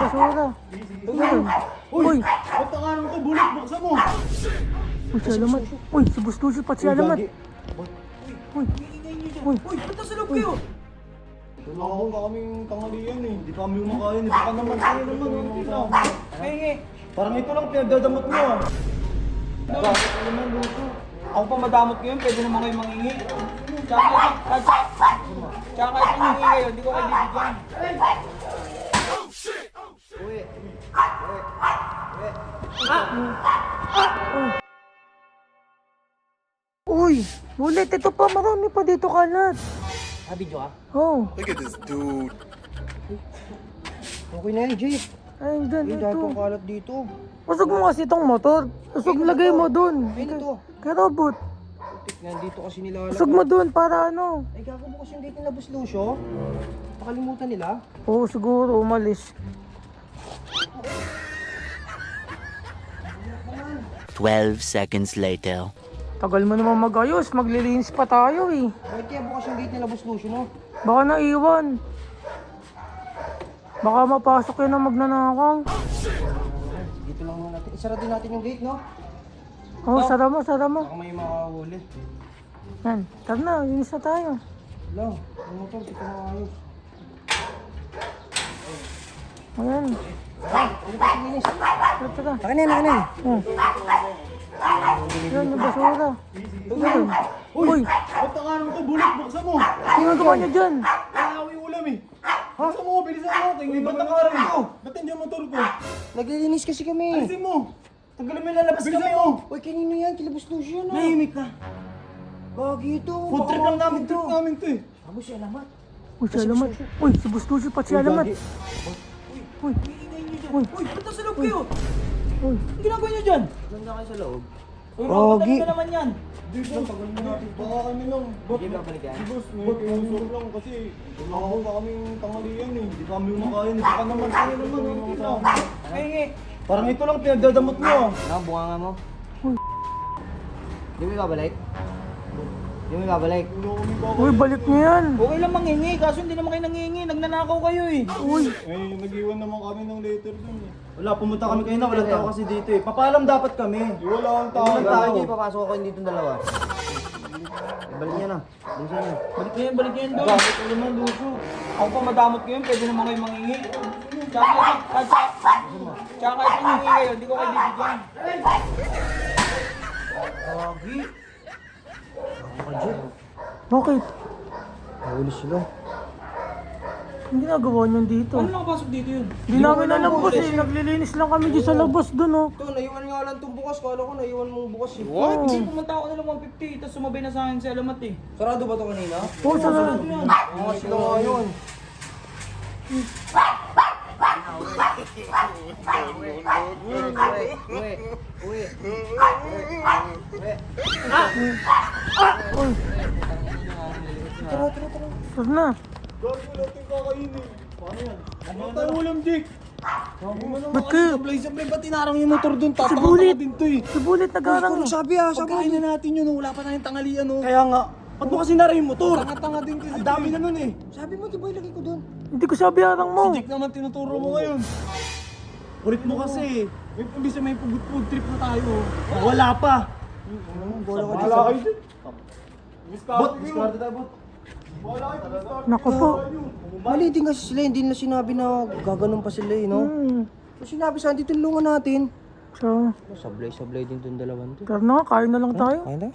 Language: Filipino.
basura. Uy! Ba't ang anong to? Bulit, buksan mo! Uy, si Alamat. Uy, si Boss Lucio pati si Alamat. Uy! Uy! Ba't nasa loob kayo? Tumawag ka kaming tanghalian eh. Hindi kami umakain. Baka naman sa'yo naman. Hindi lang. Hingi. Parang ito lang pinagdadamot mo ah. Bakit naman, Lucio? Ako pa madamot ngayon, pwede naman kayo mangingi. Tsaka kahit hingi kayo, hindi ko kayo bibigyan. Uwi. Uy! Bulit, ito pa. Marami pa dito kalat. Video ah? Oh. Look at this dude. Okay na yan, Jake. Ayun dyan, Ay, dahil ito. pang kalat dito. Usog mo kasi itong motor. Usog lagay mo dun. Ayun ito. Kay robot. Nandito kasi nilalagay. Usog mo dun para ano. Ay, gago mo kasi yung gate nila, Boss Lucio. Nakalimutan nila. Oo, siguro umalis. 12 seconds later. Tagal mo naman magayos. Maglilinis pa tayo eh. Bakit kaya bukas yung gate nila, Boss Lucio, no? Baka naiwan. Baka mapasok yun ang magnanakaw. Dito lang muna natin. Isara din natin yung gate, no? Oo, sara mo, sara mo. Baka may makahuli. Yan, tara na, linis na tayo. Wala, yung motor, dito na ayos. Ayan, Ulit kasi linis. tara, tara. Akin na yan. Oh. Yan, yung basura. Yan. Uy, Ba't ang anong to? Bulit, buksan mo! ginagawa niyo dyan. Wala ako yung ulam eh. Buksan mo, bilisan mo. Tingnan ba't nakaharap ko? Ba't nandiyan motor ko? Naglilinis kasi kami. Alisin mo. Tanggalin mo yung lalabas kami oh. Uy, kanino yan? Kila Boss Lucio yan ah. Nahimik ka. Gagi ito. Food trip lang namin to. Namin to eh. Amo si Alamat. Uy, si Alamat. Uy, si Boss Lucio pati si Alamat. Uy, Uy, ba't nasa loob kayo? uy. Ang ginagawa niyo dyan? Ganda kayo sa loob. Uy, Gagi. na naman yan. Dito, tagal na natin. Baka kami lang. Hindi ba balik yan? Boss, may kinusul lang kasi tumawag ka kaming tanghalian eh. Hindi kami umakain. Baka naman sa'yo naman. Hindi lang. Hingi. Parang ito lang pinagdadamot mo ah. Bunga nga mo. Hindi mo ibabalik? Hindi mo ibabalik? Uy, balik niyo yan. Okay lang mangingi, kaso hindi naman kayo nangingi. Nagnanakaw kayo eh. Uy, Eh, nag-iwan naman kami ng letter dun eh. Wala, pumunta kami kayo na. Walang tao kasi dito eh. Papaalam dapat kami. Wala akong tao. Walang tao. Papasok ako dito ng dalawa. Balik niya na. Bilisan niya. Balik niyo yan doon. Bakit ko naman, Lucio? Ako pa madamot ngayon, pwede naman kayo mangingi. Tsaka kahit hingi kayo, hindi ko kayo bibigyan. Gagi. Jeff. bakit? Nahuli sila. Ang ginagawa niyo dito? Ano nakapasok dito yun? Hindi namin alam boss eh. Naglilinis lang kami dyan sa labas dun oh. Ito, naiwan nga lang itong bukas. Kala ko naiwan mong bukas eh. Hindi, pumunta ako nilang 150, tapos sumabay na sa akin si Alamat eh. Sarado ba ito kanina? Oo, sarado. Mga sila nga yun. Uy, tara na. Gagi natin kakainin. Paano yan? Ano tayo ulam, Jake? Ba't kayo? Sablay, ba't inarang yung motor dun? Si Bulit. din to eh. Si Bulit nagarang. Sabi na natin yun. Wala pa tayong tanghalian oh. Kaya nga. Ba't mo kasi nara yung motor? Tanga-tanga din kasi. Ang dami na nun eh. Sabi mo, di ba ilagay ko dun? Hindi ko sabi harang mo. Si Jake naman tinuturo mo ngayon. Ulit mo kasi. Imbis na may food trip na tayo. Wala pa. Wala kayo dyan. Bot, discard tayo bot. Naku po. Mali din kasi sila, hindi na sinabi na gaganon pa sila eh, no? So sinabi sa hindi tulungan natin. So, Sablay din itong dalawan to. tara na, kain na lang tayo. Ayun na.